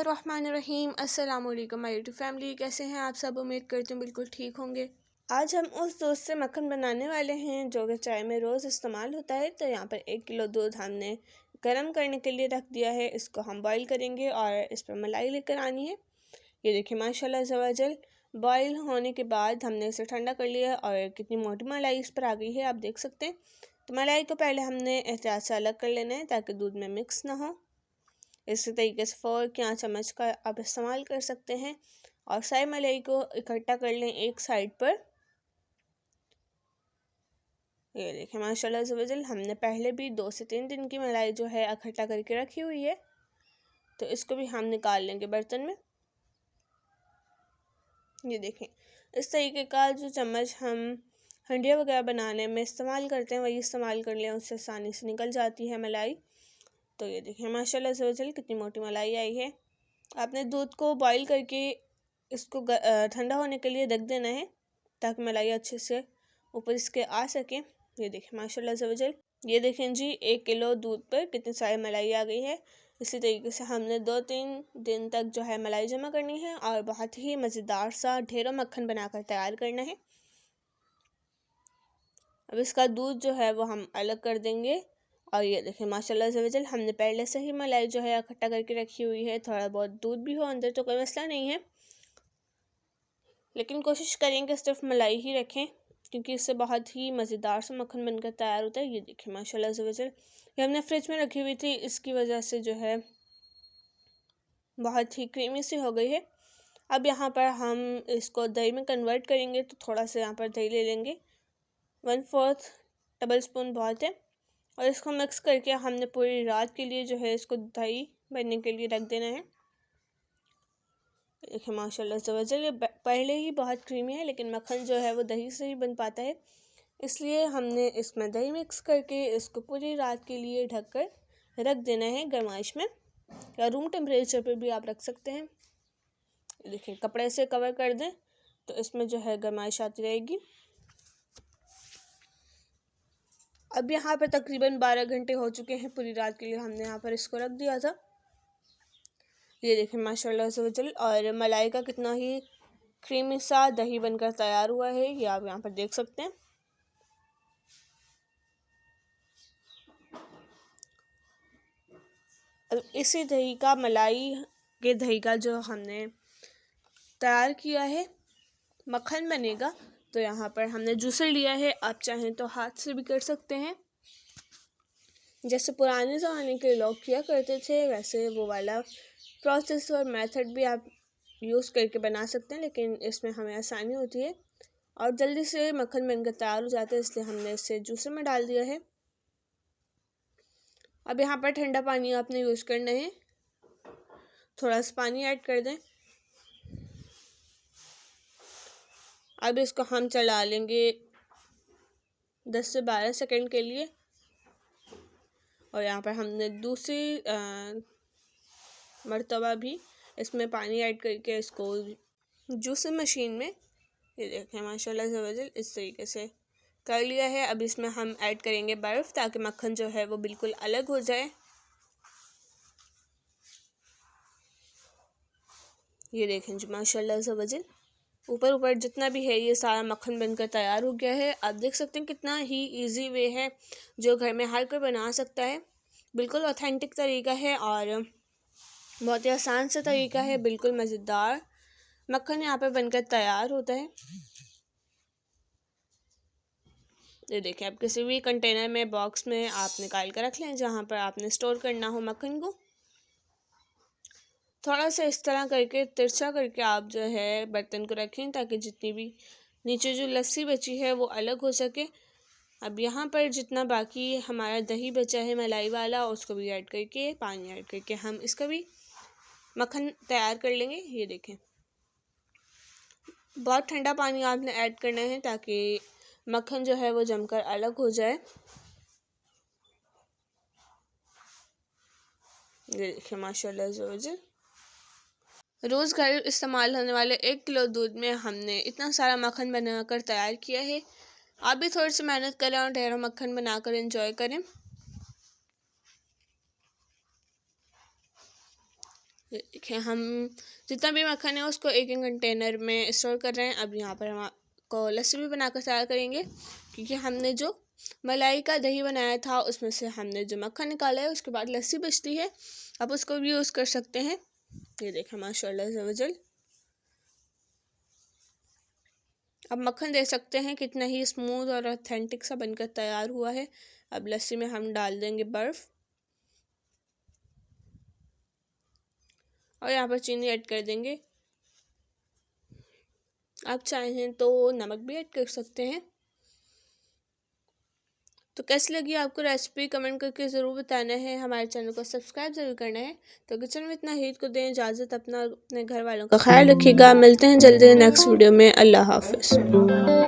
बिस्मिल्लाहिर्रहमानिर्रहीम। अस्सलाम वालेकुम माय यूट्यूब फैमिली, कैसे हैं आप सब? उम्मीद करती हूँ बिल्कुल ठीक होंगे। आज हम उस दूध से मक्खन बनाने वाले हैं जो कि चाय में रोज़ इस्तेमाल होता है। तो यहाँ पर 1 किलो दूध हमने गर्म करने के लिए रख दिया है। इसको हम बॉईल करेंगे और इस पर मलाई लेकर आनी है। ये देखिए माशाल्लाह ज़वाजल बॉईल होने के बाद हमने इसे ठंडा कर लिया और कितनी मोटी मलाई इस पर आ गई है, आप देख सकते हैं। तो मलाई को पहले हमने एहतियात से अलग कर लेना है ताकि दूध में मिक्स ना हो। इसी तरीके से फोर्क या चम्मच का आप इस्तेमाल कर सकते हैं और सारी मलाई को इकट्ठा कर लें एक साइड पर। ये देखें माशाल्लाह ज़वाजल हमने पहले भी 2 से 3 दिन की मलाई जो है इकट्ठा करके रखी हुई है। तो इसको भी हम निकाल लेंगे बर्तन में। ये देखें इस तरीके का जो चम्मच हम हंडिया वगैरह बनाने में इस्तेमाल करते हैं वही इस्तेमाल कर लें, उससे आसानी से निकल जाती है मलाई। तो ये देखिए माशाल्लाह ज़वाजल कितनी मोटी मलाई आई है। आपने दूध को बॉईल करके इसको ठंडा होने के लिए रख देना है ताकि मलाई अच्छे से ऊपर इसके आ सके। ये देखिए माशाल्लाह ज़वाजल, ये देखें जी 1 किलो दूध पर कितनी सारी मलाई आ गई है। इसी तरीके से हमने 2-3 दिन तक जो है मलाई जमा करनी है और बहुत ही मज़ेदार सा ढेरों मक्खन बनाकर तैयार करना है। अब इसका दूध जो है वो हम अलग कर देंगे। और ये देखें माशाल्लाह ज़वाजल हमने पहले से ही मलाई जो है इकट्ठा करके रखी हुई है। थोड़ा बहुत दूध भी हो अंदर तो कोई मसला नहीं है, लेकिन कोशिश करेंगे सिर्फ मलाई ही रखें क्योंकि इससे बहुत ही मज़ेदार सा मक्खन बनकर तैयार होता है। ये देखें माशाल्लाह ज़वाजल ये हमने फ्रिज में रखी हुई थी, इसकी वजह से जो है बहुत ही क्रीमी सी हो गई है। अब यहाँ पर हम इसको दही में कन्वर्ट करेंगे। तो थोड़ा सा यहाँ पर दही ले लेंगे, 1/4 टेबल स्पून बहुत है। और इसको मिक्स करके हमने पूरी रात के लिए जो है इसको दही बनने के लिए रख देना है। देखिए माशाल्लाह ज़वाजल ये पहले ही बहुत क्रीमी है, लेकिन मक्खन जो है वो दही से ही बन पाता है, इसलिए हमने इसमें दही मिक्स करके इसको पूरी रात के लिए ढक कर रख देना है गर्माइश में, या रूम टेम्परेचर पर भी आप रख सकते हैं। देखिए कपड़े से कवर कर दें तो इसमें जो है गर्माइश आती रहेगी। अब यहाँ पर तकरीबन 12 घंटे हो चुके हैं, पूरी रात के लिए हमने यहाँ पर इसको रख दिया था। ये देखें माशाल्लाह ज़वाजल और मलाई का कितना ही क्रीमी सा दही बनकर तैयार हुआ है, ये आप यहाँ पर देख सकते हैं। अब इसी दही का मलाई के दही का जो हमने तैयार किया है मक्खन बनेगा। तो यहाँ पर हमने जूसर लिया है, आप चाहें तो हाथ से भी कर सकते हैं जैसे पुराने ज़माने के लोग किया करते थे, वैसे वो वाला प्रोसेस और मेथड भी आप यूज़ करके बना सकते हैं, लेकिन इसमें हमें आसानी होती है और जल्दी से मक्खन बनकर तैयार हो जाता है, इसलिए हमने इसे जूसर में डाल दिया है। अब यहाँ पर ठंडा पानी आपने यूज़ करना है, थोड़ा सा पानी ऐड कर दें। अब इसको हम चला लेंगे 10 से 12 सेकंड के लिए। और यहाँ पर हमने दूसरी मरतबा भी इसमें पानी ऐड करके इसको जूसर मशीन में, ये देखें माशाल्लाह ज़वाजल इस तरीके से कर लिया है। अब इसमें हम ऐड करेंगे बर्फ़ ताकि मक्खन जो है वो बिल्कुल अलग हो जाए। ये देखें जी माशाल्लाह ज़वाजल ऊपर ऊपर जितना भी है ये सारा मक्खन बनकर तैयार हो गया है। आप देख सकते हैं कितना ही इजी वे है जो घर में हर कोई बना सकता है। बिल्कुल ऑथेंटिक तरीका है और बहुत ही आसान सा तरीका है। बिल्कुल मज़ेदार मक्खन यहाँ पे बनकर तैयार होता है। ये देखिए आप किसी भी कंटेनर में बॉक्स में आप निकाल कर रख लें जहाँ पर आपने स्टोर करना हो मक्खन को। थोड़ा सा इस तरह करके तिरछा करके आप जो है बर्तन को रखें ताकि जितनी भी नीचे जो लस्सी बची है वो अलग हो सके। अब यहाँ पर जितना बाकी हमारा दही बचा है मलाई वाला उसको भी ऐड करके पानी ऐड करके हम इसका भी मक्खन तैयार कर लेंगे। ये देखें बहुत ठंडा पानी आपने ऐड करना है ताकि मक्खन जो है वो जमकर अलग हो जाए। ये देखिए माशाल्लाह ज़वाजल रोज़ घर इस्तेमाल होने वाले 1 किलो दूध में हमने इतना सारा मक्खन बनाकर तैयार किया है। आप भी थोड़ी सी मेहनत करें और ढेरों मक्खन बनाकर एंजॉय करें। देखिए हम जितना भी मक्खन है उसको एक एक कंटेनर में स्टोर कर रहे हैं। अब यहाँ पर हम आपको लस्सी भी बनाकर तैयार करेंगे, क्योंकि हमने जो मलाई का दही बनाया था उसमें से हमने जो मक्खन निकाला है उसके बाद लस्सी बचती है, आप उसको भी यूज़ कर सकते हैं। ये देखें माशाल्लाह से वजल। अब मक्खन देख सकते हैं कितना ही स्मूथ और ऑथेंटिक सा बनकर तैयार हुआ है। अब लस्सी में हम डाल देंगे बर्फ़ और यहाँ पर चीनी ऐड कर देंगे। आप चाहें तो नमक भी ऐड कर सकते हैं। तो कैसी लगी आपको रेसिपी कमेंट करके ज़रूर बताना है। हमारे चैनल को सब्सक्राइब ज़रूर करना है। तो किचन में इतना हीट को दें इजाज़त, अपना अपने घर वालों का ख्याल रखिएगा। मिलते हैं जल्दी नेक्स्ट वीडियो में। अल्लाह हाफ़िज़।